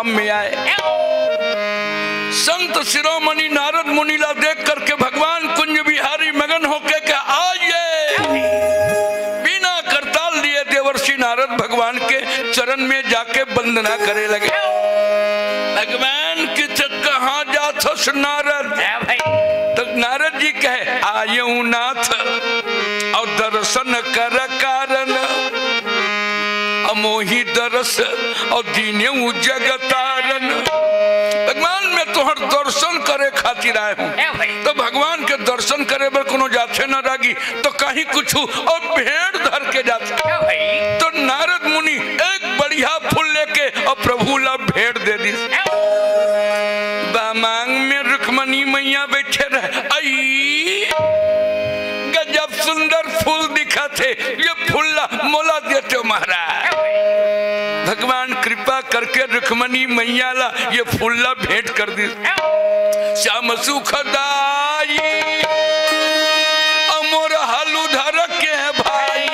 धाम में आए। संत शिरोमणि नारद मुनीला देख करके भगवान कुंज बिहारी मगन होके के आइए, बिना करताल लिए देवर्षि नारद भगवान के चरण में जाके वंदना करे लगे। भगवान की कहाँ जात हो नारद? तो नारद जी कहे आयऊ नाथ और दर्शन कर कारण, अमोही दरस और दीन्यऊ जगतारन। भगवान मैं तोहर दर्शन करे खातिर आए हूँ। तो भगवान के दर्शन करे बर कोनो जाते न रागी तो कहीं कुछ और भेड़ धर के जाते। तो नारद मुनि एक बढ़िया फूल लेके और प्रभु ला भेड़ दे दी। बामांग में रुक्मणी मैया बैठे रहे। आई गजब सुंदर फूल दिखा थे, ये फूल मोला देते महाराज। भगवान कृपा करके रुक्मणी मैया ला ये फूला भेंट कर दी। श्याम सुखदाई अमोर हालू धर के भाई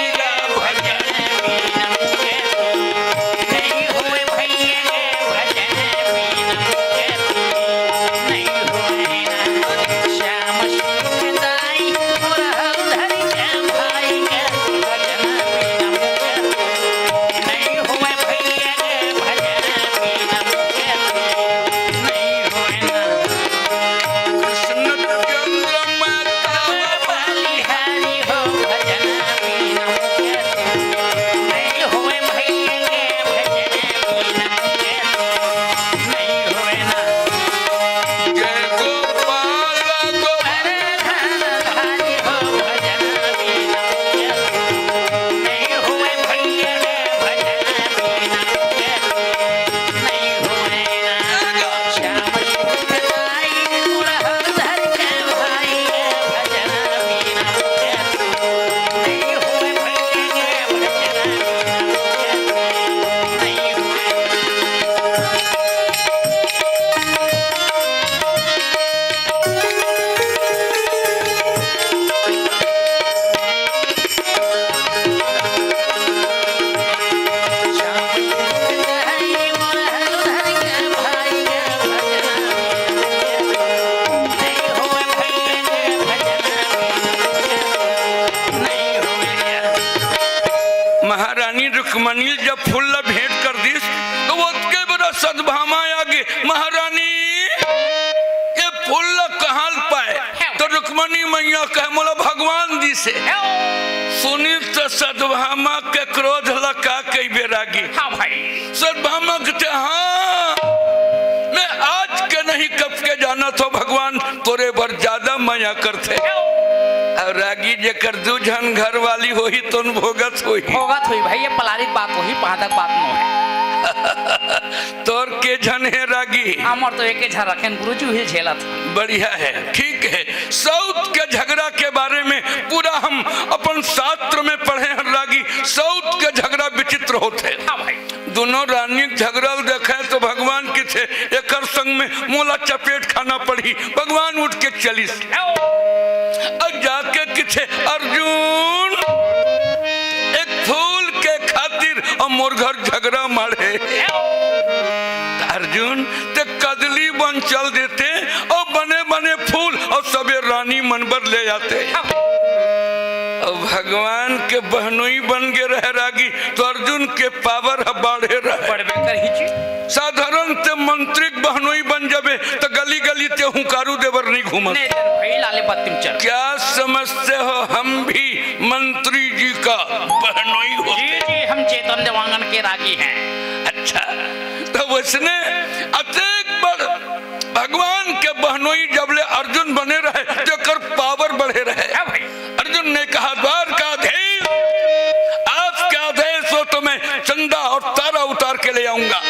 रुक्मणी जब फूल भेंट कर दी तो वो के बड़ा सद्भामा आगे महारानी ये फूल कहाँ पाए? तो रुक्मणी मैया कहे मोला भगवान जी से सुनी तो सद्भामा के क्रोध लगा कई बेरागी। हाँ भाई सद्भामा कहते हाँ मैं आज के नहीं कब के जाना तो भगवान तोरे बर ज्यादा माया करते। और रागी जेकर दू जन घर वाली हो ही तो भोगत हुई भाई, ये पलारिक बात होही पादक बात न है। तोर के जन है रागी हमर तो एक झा रखेन गुरुजी हुए झेला था। बढ़िया है ठीक है। साउथ के झगड़ा के बारे में पूरा हम अपन शास्त्र में पढ़े हैं रागी। साउथ के झगड़ा विचित्र होते। हाँ भाई दोनों रानी झगड़ा देखे तो भगवान के थे एक संग में मोला चपेट खाना पड़ी। भगवान उठ के चली और जाके किथे अर्जुन एक फूल के खातिर और मोर घर झगड़ा मारे। अर्जुन ते कदली बन चल देते और बने बने फूल और सबे रानी मनबर ले जाते। और भगवान के बहनोई बन गए रह रागी तो अर्जुन के पावर बढ़े रहे। साधारण ते मंत्रिक बहनोई बन जाबे तो गली गली ते हुकारू देवर नहीं घूमत। क्या समझते हो हम भी मंत्री जी का बहनोई हो? जी हम चेतन देवांगन के रागी हैं। अच्छा तो उसने अतेक बड़ भगवान के बहनोई जबले अर्जुन बने रहे तो कर पावर बढ़े रहे। अर्जुन ने कहा द्वारकाधीश आपके आदेश हो तो मैं चंदा और तारा उतार के ले आऊंगा।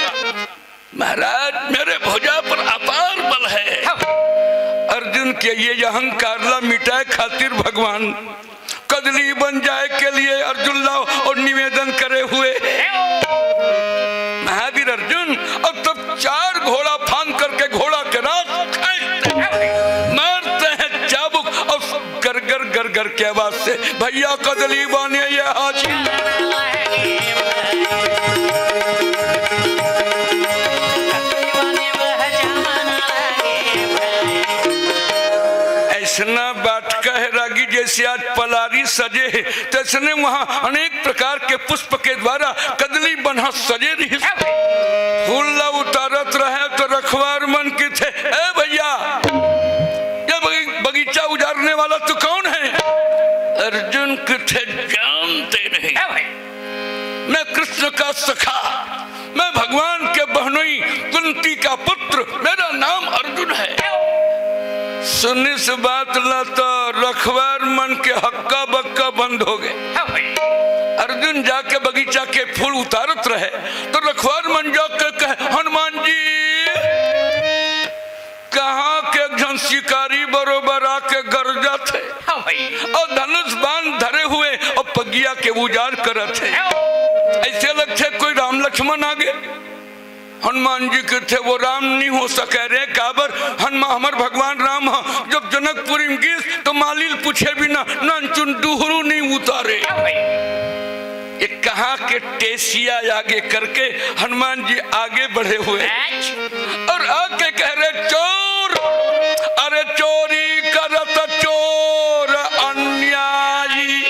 महाराज मेरे भुजा पर अपार बल है। अर्जुन के ये अहंकार ला मिटाए खातिर भगवान कदली बन जाए के लिए अर्जुन लाओ और निवेदन करे हुए महावीर अर्जुन। और तब 4 घोड़ा फांद करके घोड़ा के रात मारते हैं चाबुक और गर गर गर के आवाज से भैया कदली बने ये हाजी। ऐसना बाटका है रागी जैसे आज पलारी सजे है तैसने वहां अनेक प्रकार के पुष्प के द्वारा कदली बन्हा सजे रही फूल उतारत रहे तो रखवार मन की थे ए भैया ये बगीचा उजाड़ने वाला तू कौन है? अर्जुन के थे जानते नहीं मैं कृष्ण का सखा मैं भगवान के बहनोई कुंती का पुत्र मेरा नाम अर्जुन है। सुनी से बात लाता रखवार मन के हक्का बक्का बंद हो गए। अर्जुन जाके बगीचा के फूल उतारत रहे तो रखवार मन जाके कहे हनुमान जी कहाँ के घन शिकारी बरोबर आके गरजा थे और धनुष बाण धरे हुए और पगिया के उजाड़ करत थे। ऐसे लगते कोई राम लक्ष्मण आ गए। हनुमान जी के थे वो राम नहीं हो सके रे काबर हनुमान हमार भगवान राम है। जब जनकपुरी में गीस तो मालिल पूछे बिना नंचुन डूहरू नहीं उतारे। ये कहाँ के टेसिया आगे करके हनुमान जी आगे बढ़े हुए और आके कह रहे चोर अरे चोरी करत चोर अन्यायी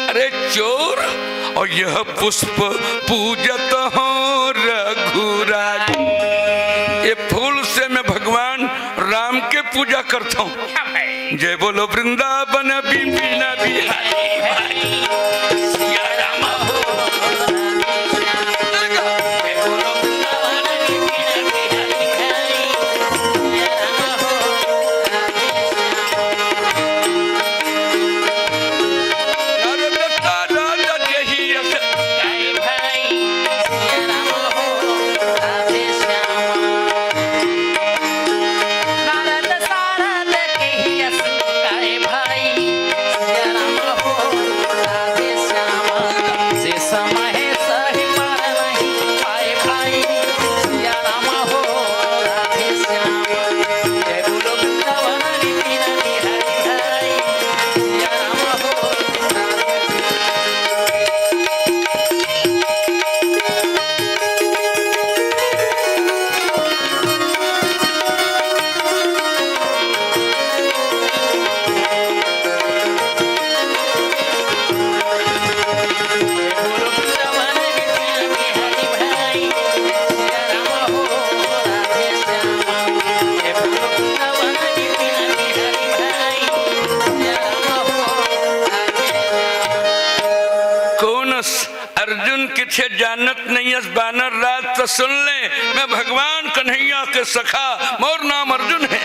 अरे चोर और यह पुष्प पूजत हो रघुराज। ये फूल से मैं भगवान राम के पूजा करता हूँ। जय बोलो वृंदावन बिपिन बिहारी सिया राम जानत नहीं बानर रात तो सुन ले मैं भगवान कन्हैया के सखा मोर नाम अर्जुन है।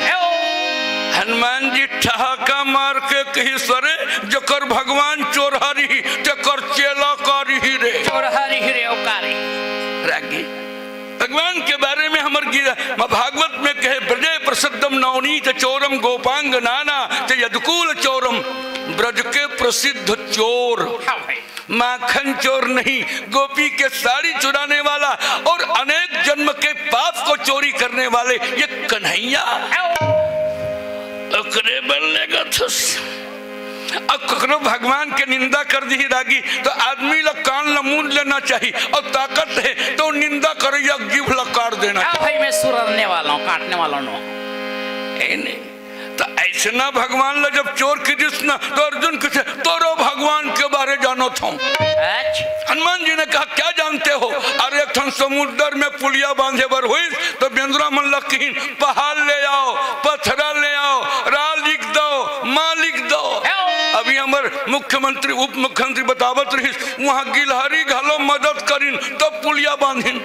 हनुमान जी ठहाका मार के कही सरे जकर भगवान चोरहरी जकर चेला कारी रे चोरहरी रे ओकारी रागी भगवान के बारे में हमर भागवत में कहे ब्रजे प्रसिद्धम नवनीत चोरम गोपांग नाना च यदकुल चोरम ब्रज के प्रसिद्ध चोर माखन चोर नहीं गोपी के साड़ी चुराने वाला और अनेक जन्म के पाप को चोरी करने वाले ये कन्हैया अकरे बल्लेगा अब ककरो भगवान के निंदा कर दी रागी तो आदमी ला कान लमून लेना चाहिए और ताकत है तो निंदा करे या जीभ लकार देना। भाई मैं सुरने वाला हूँ काटने वाला हूँ नहीं तो ऐसे ना भगवान ला जब चोर की जिसना तो अर्जुन किसे तोरो भगवान के बारे जानो था। हनुमान जी ने कहा क्या जानते हो? अरे एक समुद्र में पुलिया बांधे बर हुई तो बेंद्रा मन लकीन पहाड़ ले आओ पत्थरा ले आओ राल लिख दो माँ लिख दो। अभी हमारे मुख्यमंत्री उप मुख्यमंत्री बतावत रही वहाँ गिलहरी घालो मदद करीन तो पुलिया बांधिन।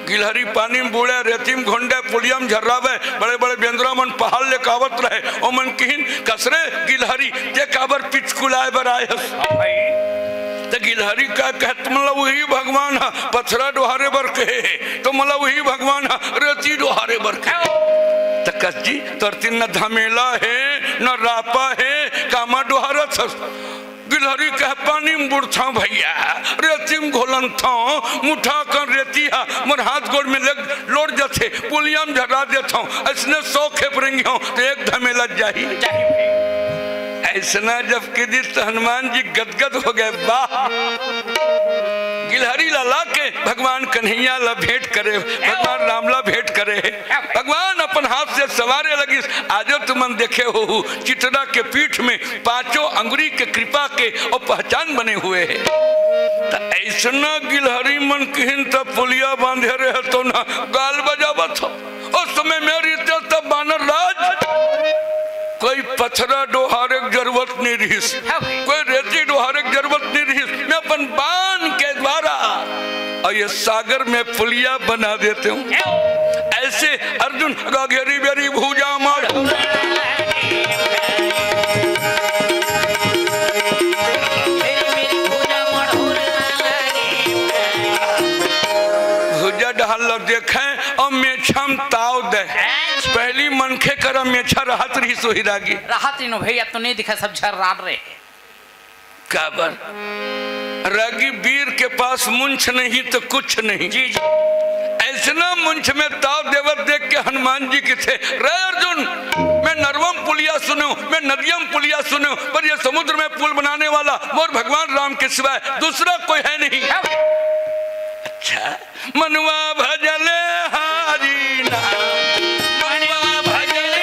गिलहरी पानी में बूढ़े रेती में घोंडे पुलिया में झर्रावे बड़े बड़े बेंद्रा मन पहाड़ ले कावत रहे ओ मन किन कसरे गिलहरी जे काबर पिचकुलाए बर आए तो गिलहरी का कहत मतलब वही भगवान है पथरा डोहारे बर कहे तो मतलब वही भगवान है रेती डोहारे बर कहे तो कच्ची तरती न धमेला है न रापा है कामा डोहारा था। गिलहरी कह पानी में बुढ़ा भैया रेती में घोलन था मुठा कर रेती है मोर हाथ गोड़ में लग लोट जाते पुलिया में झरा देता हूँ ऐसने 100 खेप रेंगे हो तो एक धमेला जाही ऐसा जब कि तो हनुमान जी गदगद हो गए वाह गिलहरी ला के भगवान कन्हैया ला भेंट करे, भगवान राम ला भेंट करे। भगवान अपन हाथ से सवारे लगी। आजो तुमन देखे हो चित्रा के पीठ में 5 अंगुरी के कृपा के और पहचान बने हुए है। तो ऐसा गिलहरी मन किन तब पुलिया बांधे रहे तो ना गाल बजावत हो। उस समय मेरी तब बानर राज कोई पथरा डोहारे जरूरत नहीं रही, कोई रेती डोहारे जरूरत नहीं रही। मैं अपन बाण के द्वारा और ये सागर में पुलिया बना देते हूँ। ऐसे अर्जुन घेरी बेरी भूजा मार भूजा ढाल देखे और मेछम ताव दे। पहली मनखे कर मेछा राहत रही सोही रागी राहत नो भैया तो नहीं दिखा, सब झर राड रहे काबर रागी वीर के पास मुंछ नहीं तो कुछ नहीं। जी जी ऐसा मुंछ में ताव देवत देख के हनुमान जी के थे रे अर्जुन, मैं नरवम पुलिया सुनो, मैं नदियम पुलिया सुनो, पर ये समुद्र में पुल बनाने वाला मोर भगवान राम के सिवाय दूसरा कोई है नहीं। अच्छा मनुआ भजले हारी ना, मनुआ भजले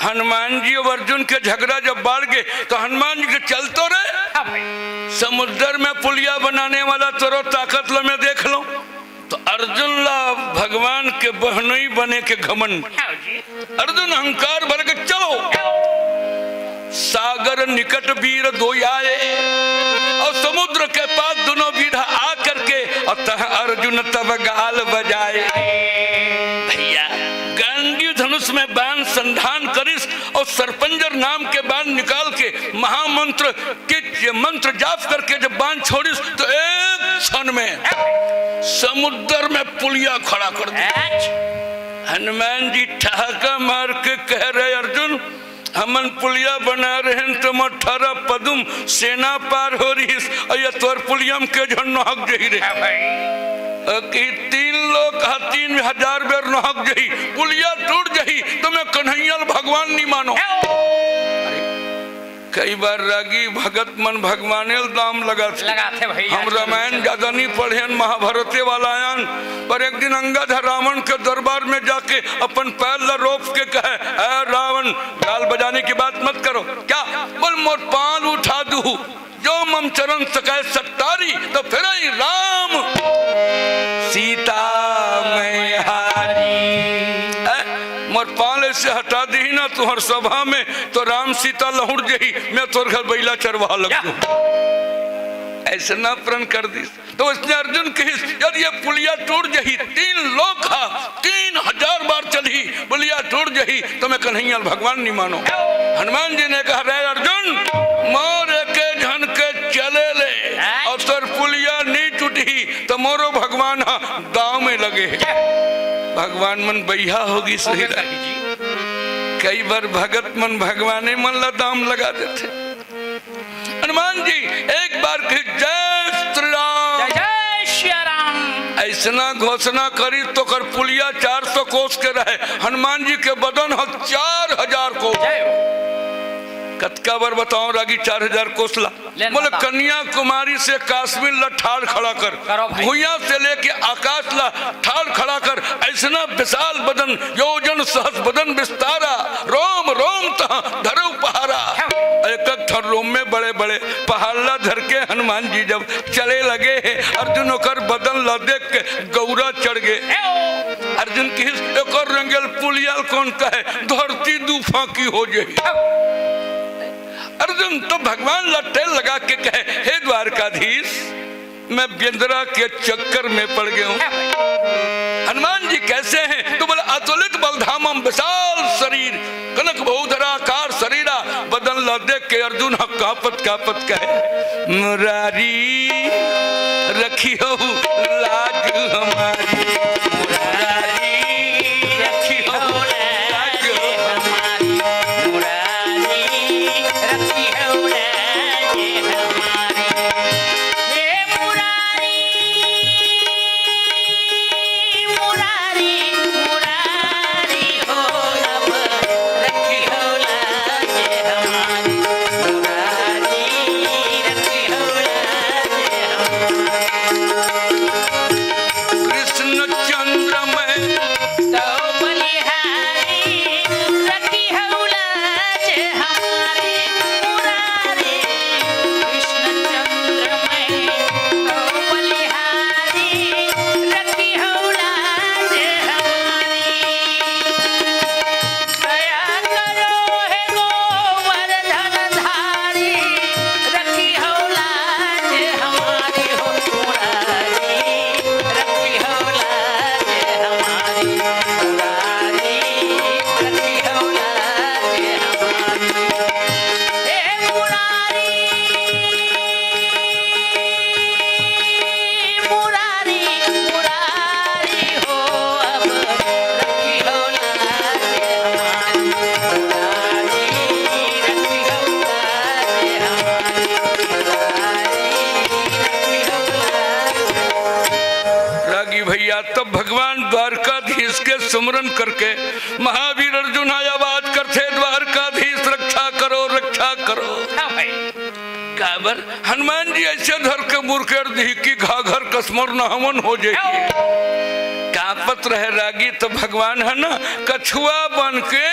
हनुमान जी और अर्जुन के झगड़ा जब बढ़ गए तो हनुमान जी के चल तो रहे समुद्र में पुलिया बनाने वाला तोरो ताकत लो मैं देख लो। तो अर्जुन ला भगवान के बहनोई बने के घमंड, अर्जुन अहंकार भर के चलो सागर निकट वीर दो आए और समुद्र के पास दोनों वीर आ करके और तह अर्जुन तब गाल बजाए। भैया गांधी धनुष में बाण संधान करिस और सरपंजर नाम के बाण निकाल के महामंत्र के मंत्र जाप करके जब बाण छोड़िस तो एक क्षण में समुद्र में पुलिया खड़ा कर दिया। हनुमान जी ठहाका मार के कह रहे अर्जुन हमन पुलिया बना रहे तो 18 पदुम सेना पार हो रही और ये तोर पुलियम के झन नहक जही रे कि 3 लोग 3000 बेर नहक जही पुलिया टूट जही तो मैं कन्हैया भगवान नहीं मानो। कई बार रागी भगत मन भगवाने दाम लगाते भैया। हम रामायण ज्यादा नहीं पढ़े महाभारते वाला आयन पर एक दिन अंगद रावण के दरबार में जाके अपन पैर ला रोप के कहे रावण गाल बजाने की बात मत करो, क्या बोल मोर पान उठा दू जो मम चरण सकाय सत्तारी तो फिर ही राम सीता मैं हारी। मोर पाले से हटा दी ना तुहर सभा में तो राम सीता लहुड़ जही मैं तोर घर बैला चरवा लगू ऐसे ना प्रण कर दी। तो उसने अर्जुन कही यदि ये पुलिया टूट जही 3 लोग 3000 बार चली पुलिया टूट जही तो मैं कन्हैया भगवान नहीं मानो। हनुमान जी ने कहा रे अर्जुन मोर के झन के चले ले और तोर पुलिया नहीं टूटी तो मोरो भगवान गाँव में लगे भगवान मन बैहा होगी सही। कई बार भगत मन भगवाने मन ला दाम लगा देते। हनुमान जी एक बार जय श्री राम जय श्री राम ऐसा घोषणा करी तो कर पुलिया 400 कोस के रहे हनुमान जी के बदन 4000 कोस कतका बार बताओ रागी 4000 कोसला। लेन बोले बताओ। कन्याकुमारी से कश्मीर ला ठाड़ खड़ा कर, करो भाई। भुइया से लेके आकाश ला ठाड़ खड़ा कर, ऐसना विशाल बदन योजन सहस बदन विस्तारा, रोम रोम तह धरो पहारा। एक एक थर रोम में बड़े बड़े पहाड़ ला धर के हनुमान जी जब चले लगे, अर्जुन ओकर बदन ला देख के गौरा चढ़ गए। अर्जुन की एक और रंगल पुलियाल कौन कहे, धरती दूफा की हो जाए। अर्जुन तो भगवान लट्टेल लगा के कहे, हे द्वारकाधीश, मैं व्यंद्रा के चक्कर में पड़ गया हूँ। हनुमान जी कैसे हैं? तो बोले अतुलित बलधामम विशाल शरीर, कनक बहुधराकार शरीरा, बदन ला देख के अर्जुन कापत कापत कहे, मुरारी रखी हो लाज हमारी, मुरारी रखी हो लाज हमारी, मुरारी रखी है उड़ाजे हमारी। हे मुरारी मुरारी मुरारी हो अब रखी है उड़ाजे हमारी, मुरारी रखी है उड़ाजे हमारी। कृष्ण चंद्र में तो बलिहारी रखी है उलाज हमारी, मुरारी कृष्ण चंद्र में तो बलिहारी रखी है उलाज हमारी। दया करो हे गोवर्धन धारी, रखी है उलाज हमारी, हो मुरारी रखी है उलाज हमारी, मुरारी रखी है उलाज हमारी। हे मुरारी मुरारी मुरारी हो अब रखी है उलाज हमारी, मुरारी रखी है उलाज हमारी, मुरारी रखी है उलाज। रागी भैया तब भगवान द्वारकाधीश के सुमरन करके महावीर अर्जुन आवाज करते, द्वारकाधीश रक्षा करो रक्षा करो। हाँ भाई। काबर हनुमान जी ऐसे धर के मुरकर दी की घाघर कसमर न हमन हो जाए, कापत रहे रागी। तो भगवान है ना कछुआ बन के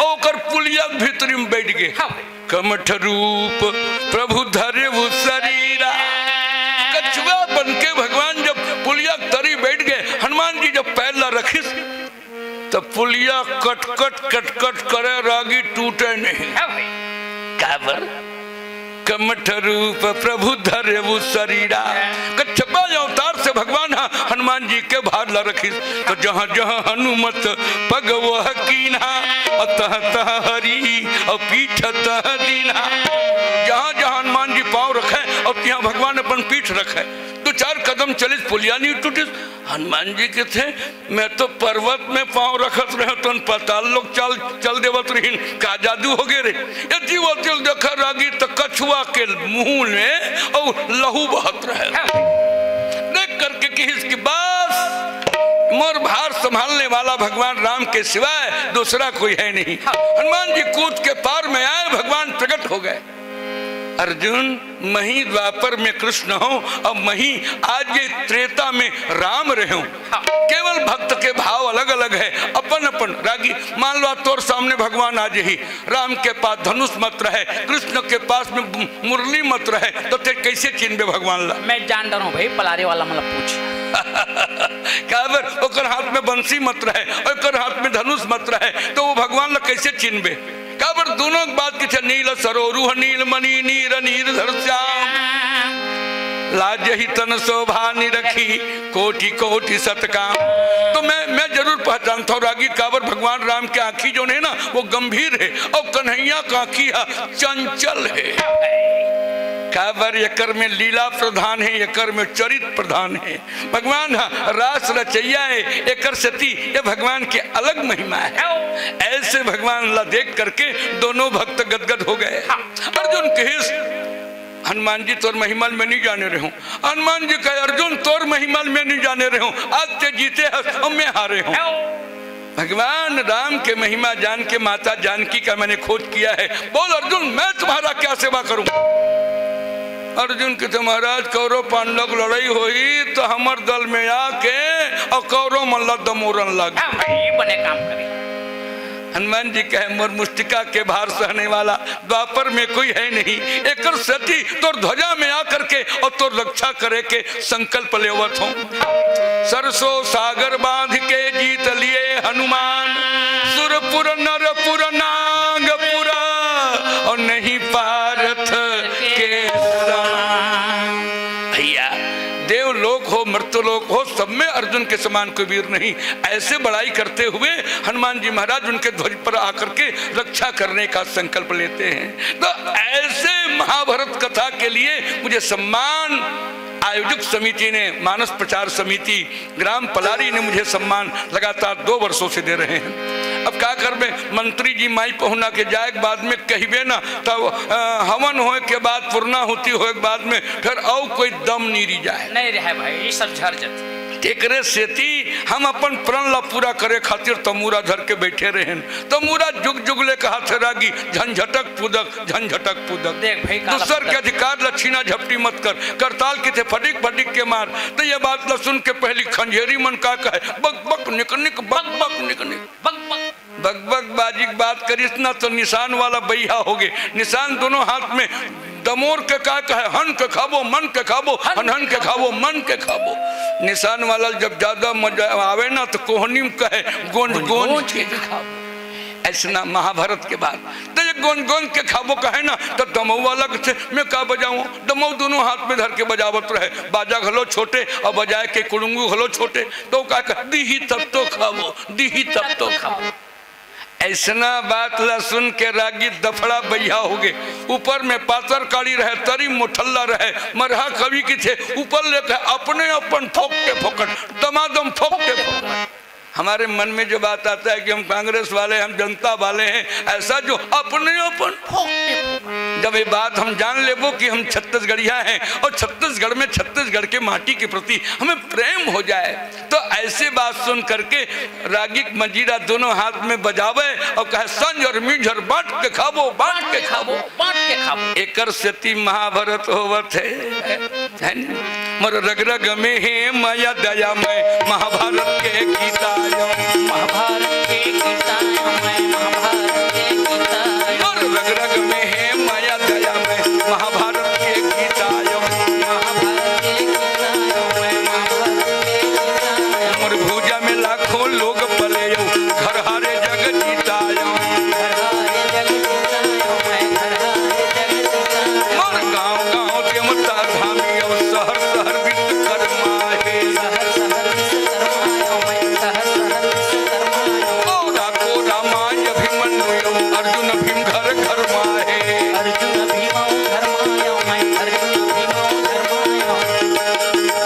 ओकर पुलिया भीतरी में बैठ गए। हाँ भाई। कमठ रूप प्रभु धरे वो शरीरा, कछुआ बन के भगवान जब पुलिया तरी बैठ गए, हनुमान जी जब पैर ला रखिस तब पुलिया कटकट कटकट करे, रागी टूटे नहीं। हाँ भाई। काबर कमठ रूप प्रभु धरे वो शरीरा, कच्छपा अवतार से भगवान हनुमान जी के भार ला रखिस। तो जहाँ जहाँ हनुमत पग वह कीन्हा, अतः तह हरि और पीठ तह दीन्हा। जहाँ जहाँ हनुमान जी पाँव रखे और यहाँ भगवान अपन पीठ रखे, तो 4 कदम चलिस पुलिया नहीं टूटिस। हनुमान जी के थे, मैं तो पर्वत में पाँव रखत रहे तो पताल लोग चल देवत रही, का जादू हो गए रे। यदि वो दिल देखा रागी तो कछुआ के मुंह में और लहू बहत रहे। देख करके कि इसकी बस मोर भार संभालने वाला भगवान राम के सिवाय दूसरा कोई है नहीं। हनुमान जी कूद के पार में आए, भगवान प्रकट हो गए। अर्जुन मही द्वापर में कृष्ण हो और मही आज ये त्रेता में राम रहे हो। केवल भक्त के भाव अलग अलग है, अपन अपन रागी। मान लो तोर सामने भगवान आज ही, राम के पास धनुष मत रहे, कृष्ण के पास में मुरली मत रहे, तो ते कैसे चिन्हबे भगवान ला? मैं जान रहा हूँ भाई, पलारे वाला मतलब पूछ। काबर ओकर हाथ में बंसी मत रहे, ओकर हाथ में धनुष मत रहे, तो वो भगवान ला कैसे चिन्हबे? काबर दोनों बात की नील सरोरुह नील मणि नीर नीर धर श्याम, लाज ही तन शोभा निरखी कोटि कोटि सतकाम। तो मैं जरूर पहचानता हूँ रागी, काबर भगवान राम के आँखी जो है ना वो गंभीर है और कन्हैया का आँखी चंचल है। काबर एकर में लीला प्रधान है, एकर में चरित प्रधान है। भगवान रास रचैया है, एकर सती ये भगवान के अलग महिमा है। ऐसे भगवान ला देख करके दोनों भक्त गदगद हो गए। अर्जुन कहे हनुमान जी तोर महिमा में नहीं जाने रहे हूँ। हनुमान जी कहे अर्जुन तोर महिमा में नहीं जाने रहे हूँ, आज ते जीते और मैं हारे हूँ। भगवान राम के महिमा जान के माता जानकी का मैंने खोज किया है। बोल अर्जुन, मैं तुम्हारा क्या सेवा करूं? अर्जुन कहते महाराज कौरव पांडव की लड़ाई हुई तो हमर दल में आके और कौरव मल्ला दमोरन लग बने काम करे। हनुमान जी कहे मोर मुस्तिका के भार सहने वाला द्वापर में कोई है नहीं, एक सती तोर ध्वजा में आकर के और तोर रक्षा करे के संकल्प लेवत हूँ। सरसों सागर बांध के जीत लिए हनुमान, सुरपुर नरपुर नागपुरा और नहीं पारथ के भैया। देवलोक हो मृत्युलोक हो सब में अर्जुन के समान कोई वीर नहीं। ऐसे बड़ाई करते हुए हनुमान जी महाराज उनके ध्वज पर आकर के रक्षा करने का संकल्प लेते हैं। तो ऐसे महाभारत कथा के लिए मुझे सम्मान आयोजक समिति ने, मानस प्रचार समिति ग्राम पलारी ने मुझे सम्मान लगातार 2 वर्षों से दे रहे हैं। अब क्या कर में मंत्री जी माई पहुना के जाए के बाद में कहिबे ना तब हवन होए के बाद पूर्णा होती होए के बाद में फिर और कोई दम नीरी जाए नहीं रहे भाई, सब झर जाते। एकरे सेती हम अपन प्रण ला पूरा करे खातिर तमूरा धर के बैठे रहे। तमूरा जुग जुगले कहा थे रागी झंझटक पूदक झंझटक पूदक। देख भाई दूसर के अधिकार लक्षिणा झपटी मत कर, करताल के थे फटिक फटिक के मार। तो ये बात ला सुन के पहली खंजेरी मन का कहे बक बक निक निक बक बक निक निक बक बक बक बक बाजी की बात करिस ना तो निशान वाला बैहा हो गए। निशान दोनों हाथ में, दमोर के का कहे हन के खाबो मन के खाबो, हन के खाबो मन के खाबो। निशान वाला जब ज्यादा मजा आवे ना तो कोहनी में कहे गोंद गोंद के खाबो। ऐसा महाभारत के बाद तो ये गोंद गोंद के खाबो कहे ना तो दमऊ वाला से मैं का बजाऊं। दमऊ दोनों हाथ में धर के बजावत रहे, बाजा घलो छोटे और बजाए के कुड़ुंगू घलो छोटे। तो का दीही तब तो खाबो, दीही तब तो खाबो। ऐसा बात ला सुन के रागी दफड़ा बैया हो गए। ऊपर में पातर काड़ी रहे, तरी मुठल्ला रहे, मरहा कवि की थे ऊपर लेकर अपने अपन फोकते फोकट दमादम फोकते फोकट। हमारे मन में जो बात आता है कि हम कांग्रेस वाले, हम जनता वाले हैं, ऐसा जो अपने अपन जब ये बात हम जान लेबो कि हम छत्तीसगढ़िया हैं और छत्तीसगढ़ में छत्तीसगढ़ के माटी के प्रति हमें प्रेम हो जाए तो ऐसे बात सुन करके रागी मंजीरा दोनों हाथ में बजावे और कहे संज और मिझर बांट के खाबो, बांट के खाबो, बांट के खाबो। एकर सेती महाभारत होवत है मोर रग रग में है माया दया में महाभारत के गीता, महाभारत के गीता, महाभारत के गीता, मोर रग रग में है माया दया में महाभारत के गीता, महाभारत के गीता, महाभारत के गीता। मोर भूजा में लाखों लोग पले घर हारे जग जीता, घर हारे जग जीता, मैं घर हारे जग जीता। मोर गाँव गाँव देवता धामी शहर शहर विश्वकर्मा है, शहर शहर विश्वकर्मा, मैं शहर शहर विश्वकर्मा। कोरा कोरा माय अभिमन्यु अर्जुन भीम घर घर माहे, अर्जुन भीमो धर्माय, मैं अर्जुन भीमो धर्माय।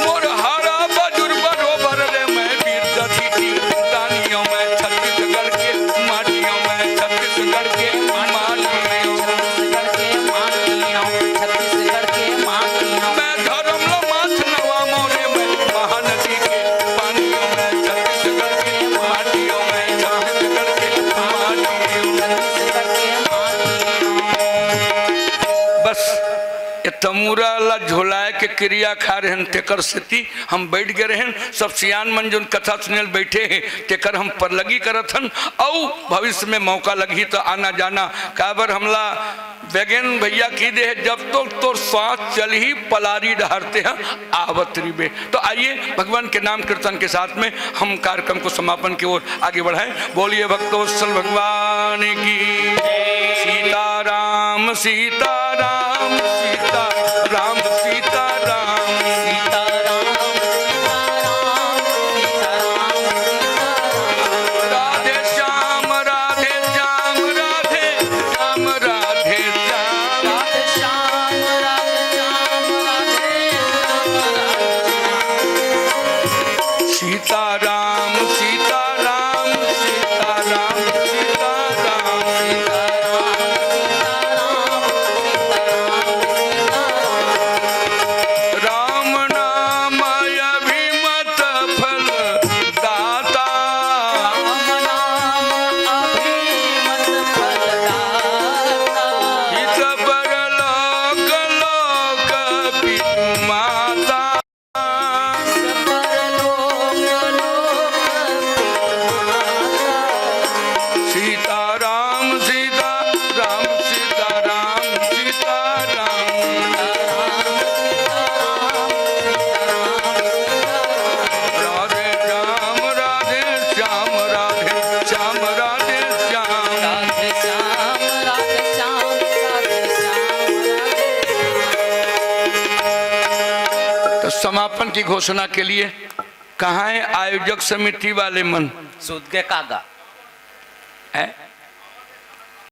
मोर हारा बजुर बरोबर रे मैं वीर दधीची दानियों में छत्तीसगढ़ के माटियों में, छत्तीसगढ़ के माटियों, छत्तीसगढ़ के माटियों, छत्तीसगढ़ के माटियों। मैं धर्म लो माथ नवा मोरे में महानदी के पानियों में, छत्तीसगढ़ के माटियों में, छत्तीसगढ़ के माटियों। छत्तीसगढ़ के माटियों। बस ये तमूरा ला झोलाए के क्रिया खा रहे हैं तेकर सेती हम बैठ गए रहे। सब सियान मन जो कथा सुनल बैठे हैं तेकर हम पर लगी करत हन और भविष्य में मौका लगी तो आना जाना काबर हमला वैगन भैया की दे जब तो सांस चल ही पलारी डहारते हैं आवत रिबे। तो आइए भगवान के नाम कीर्तन के साथ में हम कार्यक्रम को समापन की ओर आगे बढ़ाएं। बोलिए भक्तवत्सल भगवान की सीताराम सीताराम सीताराम सीताराम सीताराम, सीताराम, सीताराम, सीताराम। राधे श्याम राधे श्याम राधे श्याम राधे श्याम राधे श्याम, राधे श्याम, राधे श्याम। सीताराम सीताराम सीताराम सीताराम राम नाम अभिमत फल दाता, राम नाम समापन की घोषणा के लिए कहाँ है आयोजक समिति वाले मन? सूद के कागा है